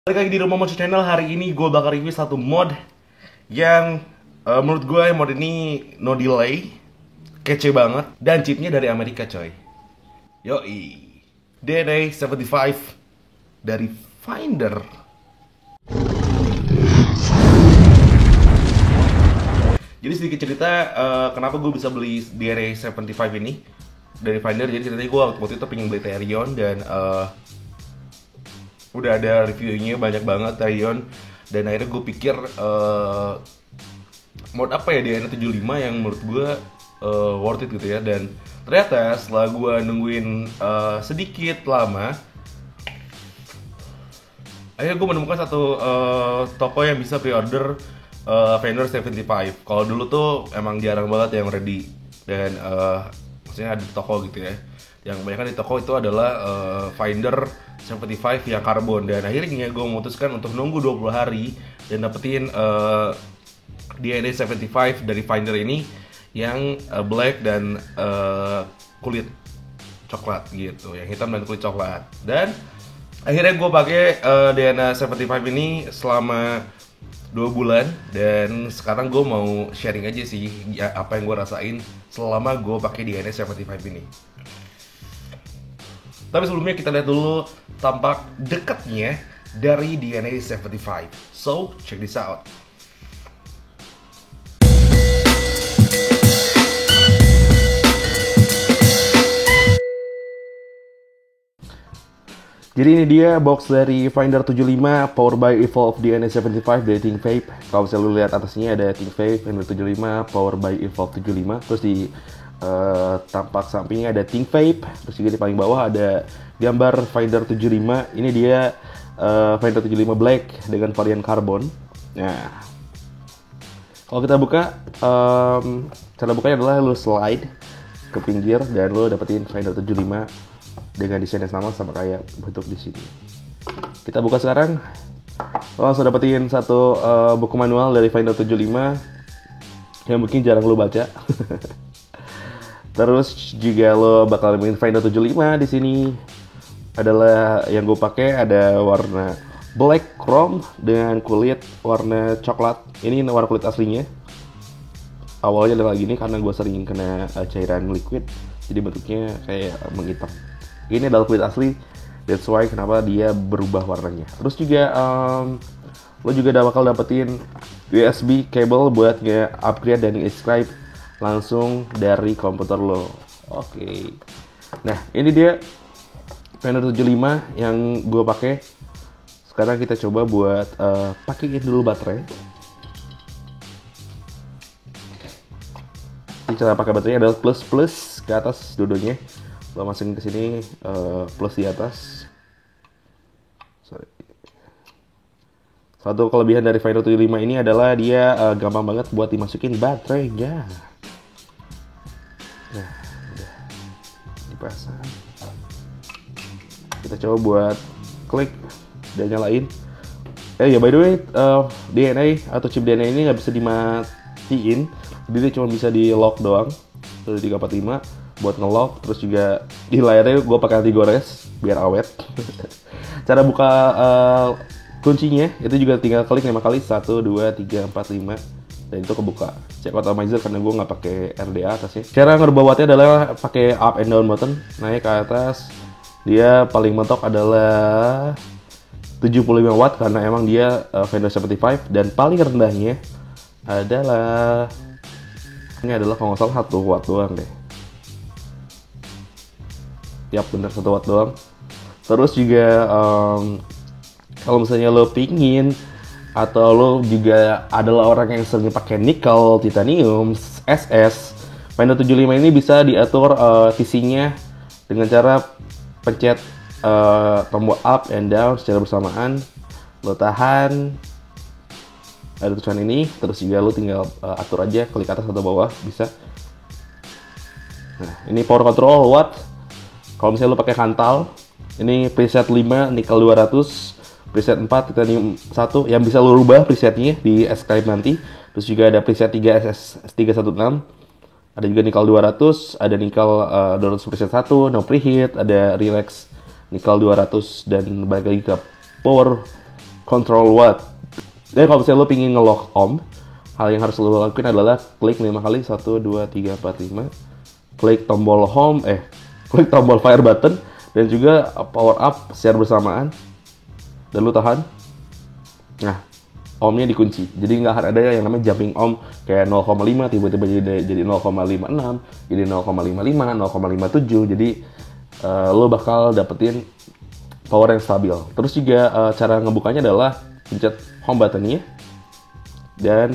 Balik lagi di Rumah Mochi Channel. Hari ini gue bakal review satu mod yang menurut gue mod ini no delay, kece banget, dan chipnya dari Amerika coy. Yoi, DNA 75 dari Finder. Jadi sedikit cerita kenapa gue bisa beli DNA 75 ini dari Finder. Jadi ceritanya gue waktu itu pengen beli Therion dan udah ada reviewnya banyak banget Therion, dan akhirnya gue pikir mod apa ya di N75 yang menurut gue worth it gitu ya. Dan ternyata setelah gue nungguin sedikit lama, akhirnya gue menemukan satu toko yang bisa pre-order Finder 75. Kalau dulu tuh emang jarang banget yang ready, dan maksudnya ada di toko gitu ya. Yang kebanyakan di toko itu adalah Finder 75 yang karbon. Dan akhirnya gue memutuskan untuk nunggu 20 hari dan dapetin DNA 75 dari Finder ini yang black dan kulit coklat gitu, yang hitam dan kulit coklat. Dan akhirnya gue pakai DNA 75 ini selama 2 bulan, dan sekarang gue mau sharing aja sih ya, apa yang gue rasain selama gue pakai DNA 75 ini. Tapi sebelumnya kita lihat dulu tampak dekatnya dari DNA 75. So, check this out. Jadi ini dia box dari Finder 75 Power by Evolve DNA 75 dari ThinkVape. Kalau misalnya lu lihat atasnya ada ThinkVape Finder 75 Power by Evolve 75. Terus di tampak sampingnya ada ThinkVape. Terus juga di paling bawah ada gambar Finder 75. Ini dia Finder 75 Black dengan varian karbon. Nah, kalau kita buka, cara bukanya adalah lu slide ke pinggir dan lu dapetin Finder 75 dengan desain yang sama kayak bentuk di sini. Kita buka sekarang. Lo langsung dapetin satu buku manual dari Finder 75 yang mungkin jarang lo baca. Terus juga lo bakal nemuin Finder 75 di sini. Adalah yang gue pakai ada warna black chrome dengan kulit warna coklat. Ini warna kulit aslinya. Awalnya adalah gini karena gue sering kena cairan liquid, jadi bentuknya kayak menghitam. Ini adalah kulit asli, that's why kenapa dia berubah warnanya. Terus juga lo juga bakal dapetin USB cable buat nge-upgrade dan nge-subscribe langsung dari komputer lo. Oke. Nah, ini dia Finder 75 yang gue pakai. Sekarang kita coba buat pakein dulu baterai. Ini cara pakai baterainya adalah plus ke atas dua-duanya. Lo masukin ke sini plus di atas. Sorry. Satu kelebihan dari Finder 75 ini adalah dia gampang banget buat dimasukin baterainya. Nah, udah dipasang. Kita coba buat klik dan nyalain. Ya by the way, DNA atau chip DNA ini nggak bisa dimatiin, jadi dia cuma bisa di lock doang dari 345 buat nge-lock. Terus juga di layarnya gue pakai anti gores biar awet. Cara buka kuncinya itu juga tinggal klik 5 kali, 1, 2, 3, 4, 5, dan itu kebuka. Check atomizer karena gue nggak pakai RDA atasnya. Cara ngerubah wattnya adalah pakai up and down button. Naik ke atas, dia paling mentok adalah 75 watt karena emang dia Finder 75, dan paling rendahnya adalah ini adalah kalau nggak salah 1 watt doang deh. Yap, bener 1 watt doang. Terus juga kalau misalnya lo pingin atau lo juga adalah orang yang sering pakai nikel, titanium, SS, Finder 75 ini bisa diatur TC-nya dengan cara pencet tombol up and down secara bersamaan. Lo tahan, ada tulisan ini, terus juga lo tinggal atur aja, klik atas atau bawah bisa. Nah, ini power control watt. Kalau misalnya lo pakai kantal, ini preset 5 nikel 200, preset 4 titanium 1 yang bisa lo rubah presetnya di subscribe nanti. Terus juga ada preset 3 SS 316, ada juga nikel 200, ada nikel 200 preset 1, no preheat, ada relax nikel 200, dan balik lagi ke power control what. Jadi kalau misalnya lo pingin nge-lock om, hal yang harus lo lakuin adalah klik 5 kali, 1, 2, 3, 4, 5. Klik tombol home, klik tombol fire button, dan juga power up secara bersamaan. Dan lo tahan. Nah, omnya dikunci. Jadi nggak akan ada yang namanya jumping om kayak 0,5 tiba-tiba jadi 0,56, jadi 0,55, 0,57. Jadi lo bakal dapetin power yang stabil. Terus juga cara ngebukanya adalah pencet home buttonnya dan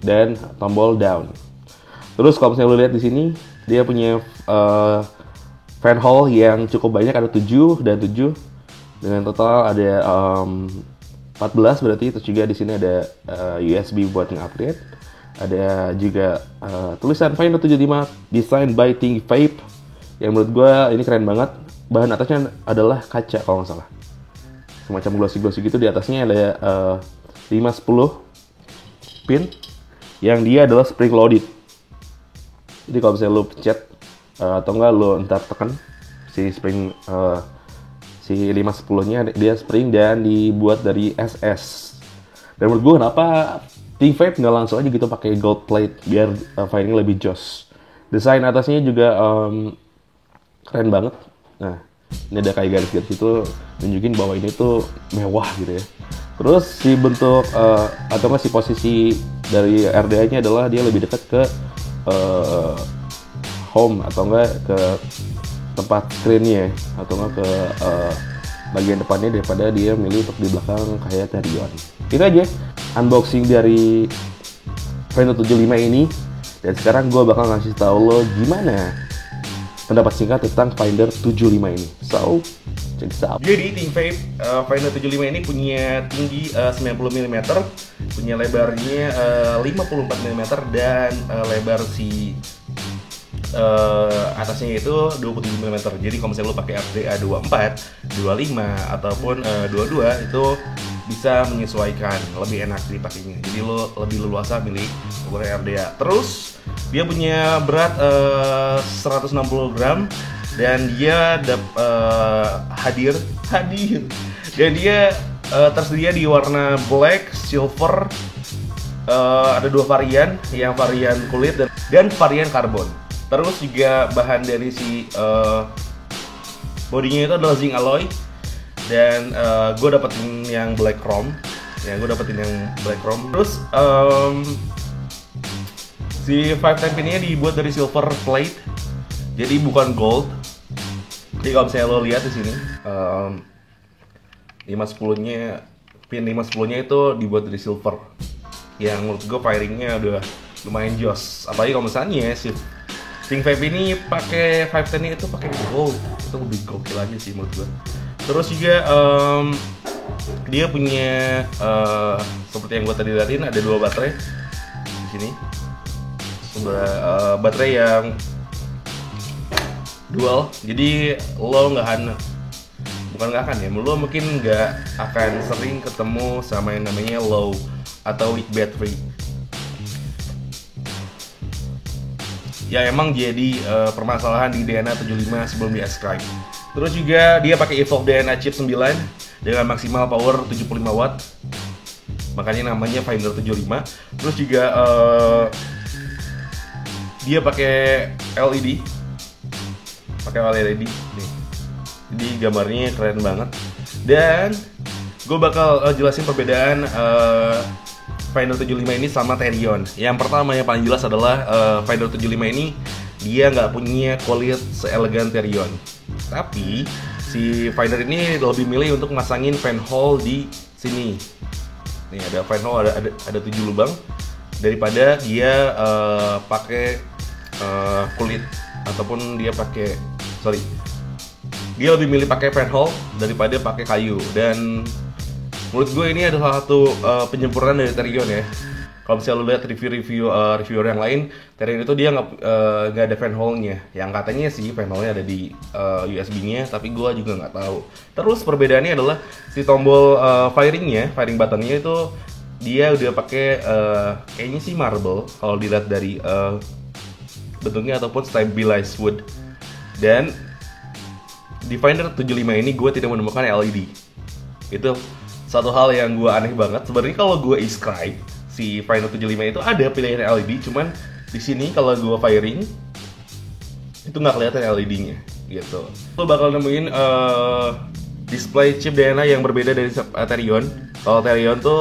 dan tombol down. Terus kalau misalnya lo lihat di sini dia punya fan hole yang cukup banyak, ada 7 dan 7 dengan total ada 14 berarti. Terus juga di sini ada USB buat nge-upgrade. Ada juga tulisan Finder 75 Designed by ThinkVape, yang menurut gue ini keren banget. Bahan atasnya adalah kaca kalau nggak salah, semacam glossy-glossy gitu. Di atasnya ada 5-10 pin yang dia adalah spring loaded. Jadi kalau misalnya lo pencet atau enggak lo ntar tekan si spring si 5-10-nya, dia spring dan dibuat dari SS. Dan menurut gue kenapa ThinkVape nggak langsung aja gitu pakai gold plate biar firing lebih joss. Desain atasnya juga keren banget. Nah, ini ada kayak garis-garis itu nunjukin bahwa ini tuh mewah gitu ya. Terus si bentuk atau nggak si posisi dari RDA-nya adalah dia lebih dekat ke home atau enggak ke tempat screen-nya atau enggak ke bagian depannya daripada dia milih untuk di belakang kayak Therion. Itu aja unboxing dari Finder 75 ini, dan sekarang gue bakal ngasih tahu lo gimana pendapat singkat tentang Finder 75 ini. So, check this out. Jadi ThinkVape Finder 75 ini punya tinggi 90 mm, punya lebarnya 54 mm, dan lebar si atasnya itu 27 mm. Jadi kalau misalnya lo pakai RDA 24, 25 ataupun 22 itu bisa menyesuaikan, lebih enak dipakainya. Jadi lo lebih leluasa milih ukuran RDA. Terus dia punya berat 160 gram dan dia hadir dan dia tersedia di warna black, silver. Ada 2 varian, yang varian kulit dan varian karbon. Terus juga bahan dari si bodinya itu adalah zinc alloy, dan gue dapetin yang black chrome. Terus si 510 pinnya dibuat dari silver plate, jadi bukan gold. Jadi kalau misalnya lo lihat di sini 510-nya, pin 510-nya itu dibuat dari silver, yang menurut gue firingnya udah lumayan joss. Apalagi kalau misalnya si ThinkVape ini pakai 510 itu pakai gold, itu lebih gokil aja sih menurut gue. Terus juga dia punya seperti yang gue tadi liatin, ada 2 baterai di sini. Baterai yang dual, jadi lo lo mungkin nggak akan sering ketemu sama yang namanya low atau weak battery. Ya emang jadi permasalahan di DNA 75 sebelum di Ascribe. Terus juga dia pakai Evoke DNA chip 9 dengan maksimal power 75 watt. Makanya namanya Finder 75. Terus juga dia pakai LED. Nih. Jadi gambarnya keren banget. Dan gue bakal jelasin perbedaan Finder 75 ini sama Therion. Yang pertama yang paling jelas adalah Finder 75 ini dia nggak punya kulit seelegan Therion. Tapi si Finder ini lebih milih untuk masangin fan hole di sini. Nih ada fan hole, ada 7 lubang, daripada dia pakai kulit ataupun dia lebih milih pakai fan hole daripada pakai kayu. Dan menurut gue ini adalah satu penyempurnaan dari Therion ya. Kalau misalnya lo lihat reviewer yang lain, Therion itu dia nggak ada fan hole-nya. Yang katanya sih fan hole-nya ada di USB-nya, tapi gue juga nggak tahu. Terus perbedaannya adalah si tombol firing button-nya itu dia udah pakai kayaknya sih marble kalau dilihat dari bentuknya ataupun stabilized wood. Dan di Finder 75 ini gue tidak menemukan LED. Itu satu hal yang gue aneh banget. Sebenarnya kalau gue inscribe si Finder 75 itu ada pilihan LED, cuman di sini kalau gue firing itu nggak kelihatan LED-nya gitu. Lo bakal nemuin display chip DNA yang berbeda dari Therion. Kalau Therion tuh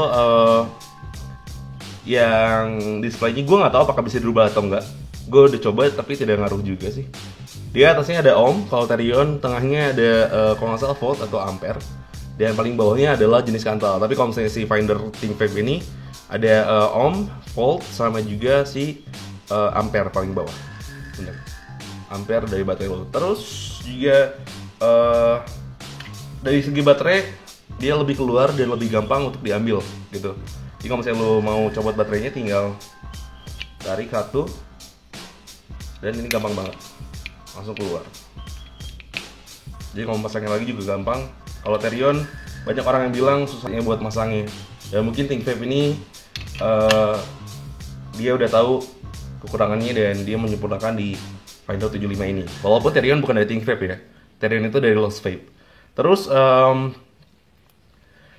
yang displaynya gue nggak tahu apakah bisa dirubah atau enggak. Gue udah coba tapi tidak ngaruh juga sih. Dia atasnya ada ohm, kalau Therion tengahnya ada kalau nggak salah volt atau ampere, dan paling bawahnya adalah jenis kantal. Tapi kalau misalnya si Finder ThinkVape ini ada ohm, volt, sama juga si ampere paling bawah. Bener. Ampere dari baterai lo. Terus juga dari segi baterai dia lebih keluar dan lebih gampang untuk diambil gitu. Jadi kalau misalnya lo mau copot baterainya tinggal tarik satu dan ini gampang banget langsung keluar. Jadi kalau pasangnya lagi juga gampang. Kalau Therion banyak orang yang bilang susahnya buat masangnya. Ya mungkin ThinkVape ini dia udah tahu kekurangannya dan dia menyempurnakan di Finder 75 ini. Walaupun Therion bukan dari ThinkVape ya. Therion itu dari Lost Vape. Terus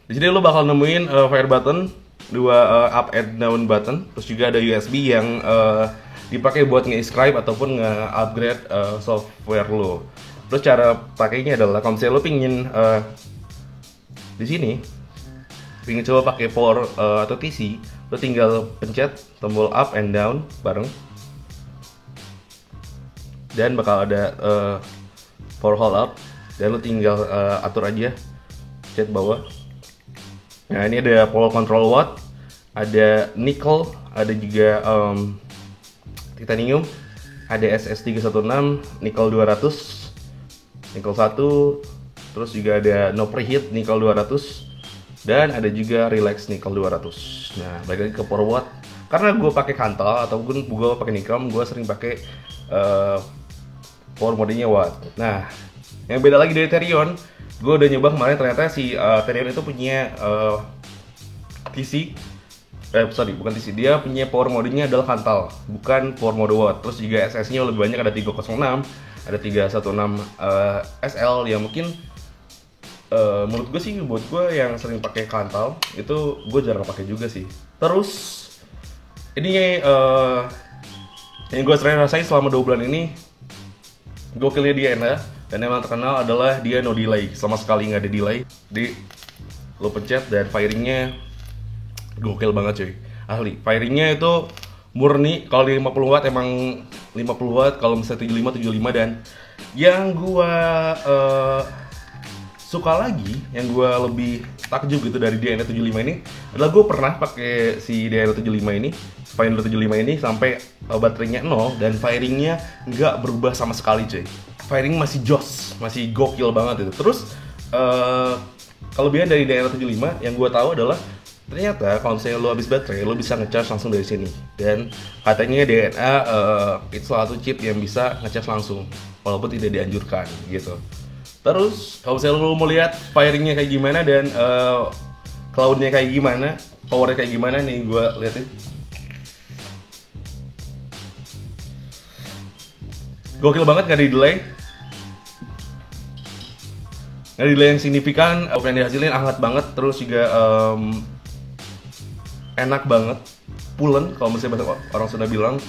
di sini lo bakal nemuin fire button, dua up and down button, terus juga ada USB yang dipakai buat nge-inscribe ataupun nge-upgrade software lo. Terus cara pakainya adalah kalau misalnya lo pingin di sini pingin coba pakai power atau TC, lo tinggal pencet tombol up and down bareng dan bakal ada power hold up dan lo tinggal atur aja pencet bawah. Nah ini ada power control watt, ada nickel, ada juga titanium, ada SS316, nickel 200, nickel 1, terus juga ada no preheat nickel 200, dan ada juga relax nickel 200. Nah balik lagi ke power watt, karena gue pakai kantal ataupun gue pakai nickel, gue sering pakai power modenya watt. Nah yang beda lagi dari Therion, gue udah nyoba kemarin, ternyata si Therion itu punya TC, bukan TC, dia punya power modenya adalah kantal, bukan power mode watt. Terus juga SS-nya lebih banyak, ada 306, ada 316 SL yang mungkin menurut gue sih, buat gue yang sering pakai kantal itu gue jarang pakai juga sih. Terus ini yang gue sering rasain selama 2 bulan ini, gokilnya dia enak, dan emang terkenal adalah dia no delay, sama sekali nggak ada delay. Di lo pencet dan firingnya gokil banget cuy, asli. Firingnya itu murni, kalau di 50 watt emang 50 watt, kalau misalnya 75 dan yang gua suka lagi, yang gua lebih takjub gitu dari DNA75 ini adalah gue pernah pakai si DNA75 ini, Finder 75 ini sampai baterainya 0 dan firingnya nggak berubah sama sekali cuy. Firing masih jos, masih gokil banget itu. Terus kelebihan dari DNA75 yang gue tahu adalah ternyata kalau misalnya lo habis baterai, lo bisa ngecharge langsung dari sini. Dan katanya DNA itu salah satu chip yang bisa ngecharge langsung, walaupun tidak dianjurkan gitu. Terus kalau misalnya lo mau lihat firingnya kayak gimana dan cloudnya kayak gimana, powernya kayak gimana, nih gue liatin. Gokil banget, gak ada delay. Gak ada delay yang signifikan, apa yang dihasilin hangat banget, terus juga enak banget, pulen kalau misalnya orang Sunda bilang.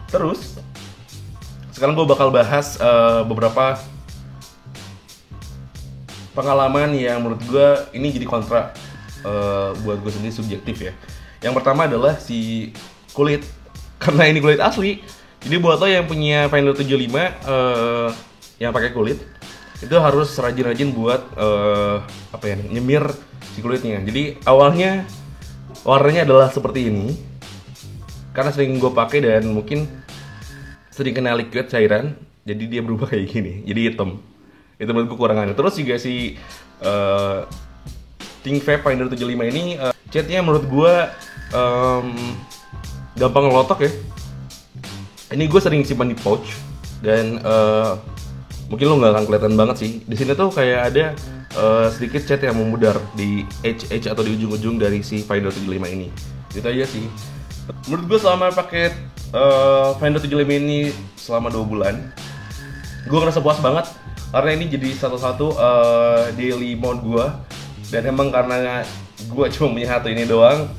Terus sekarang gue bakal bahas beberapa pengalaman yang menurut gue ini jadi kontra buat gue sendiri, subjektif ya. Yang pertama adalah si kulit, karena ini kulit asli. Jadi buat lo yang punya Finder 75 yang pakai kulit, itu harus rajin-rajin buat nyemir si kulitnya. Jadi awalnya warnanya adalah seperti ini, karena sering gue pakai dan mungkin sering kena liquid cairan, jadi dia berubah kayak gini, jadi hitam. Itu menurut gue kekurangannya. Terus juga si ThinkVape Finder 75 ini catnya menurut gue gampang ngelotok ya. Ini gue sering simpan di pouch dan mungkin lo nggak akan kelihatan banget sih. Di sini tuh kayak ada sedikit cat yang memudar di edge atau di ujung-ujung dari si Finder 75 ini. Itu aja sih. Menurut gue selama pakai Finder 75 ini selama 2 bulan, gue ngerasa puas banget. karena ini jadi satu-satu daily mode gue. Dan emang karena gue cuma punya satu ini doang,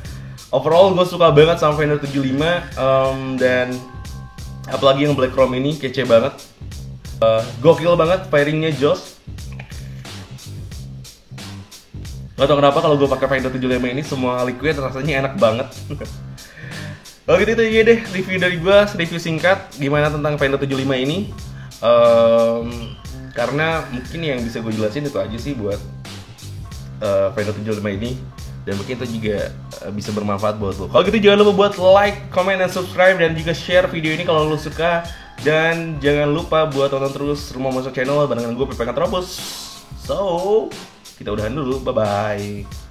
overall gue suka banget sama Finder 75. Dan apalagi yang Black Chrome ini kece banget, gokil banget, firingnya jos. Gak tau kenapa kalau gue pakai Finder 75 ini semua liquid rasanya enak banget. Oh gitu, itu aja deh review dari gue, review singkat gimana tentang Finder 75 ini. Karena mungkin yang bisa gue jelasin itu aja sih buat Finder 75 ini. Dan mungkin itu juga bisa bermanfaat buat lo. Kalau gitu jangan lupa buat like, comment, dan subscribe. Dan juga share video ini kalau lo suka. Dan jangan lupa buat tonton terus Rumah Monster Channel barengan gue Pepe Katropus. So, kita udahan dulu, bye-bye.